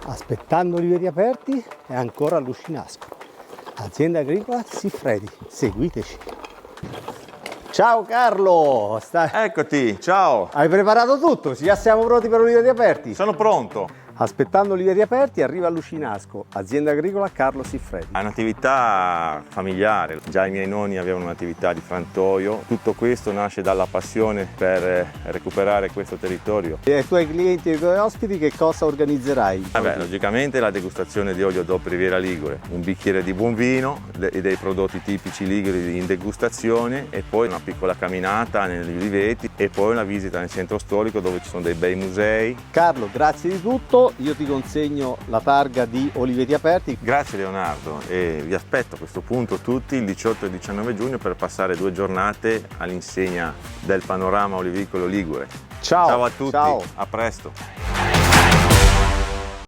Aspettando Oliveti Aperti è ancora a Lucinasco, azienda agricola Siffredi. Seguiteci. Ciao Carlo! Eccoti, ciao! Hai preparato tutto? Già siamo pronti per Oliveti Aperti? Sono pronto! Aspettando Oliveti Aperti arriva a Lucinasco, azienda agricola Carlo Siffredi. È un'attività familiare, già i miei nonni avevano un'attività di frantoio, tutto questo nasce dalla passione per recuperare questo territorio. E ai tuoi clienti e ai tuoi ospiti che cosa organizzerai? Logicamente la degustazione di olio DOP Riviera Ligure, un bicchiere di buon vino e dei prodotti tipici liguri in degustazione e poi una piccola camminata negli uliveti e poi una visita nel centro storico dove ci sono dei bei musei. Carlo, grazie di tutto, io ti consegno la targa di Oliveti Aperti. Grazie Leonardo e vi aspetto a questo punto tutti il 18 e 19 giugno per passare 2 giornate all'insegna del panorama olivicolo ligure. Ciao, Ciao a tutti, ciao. a presto!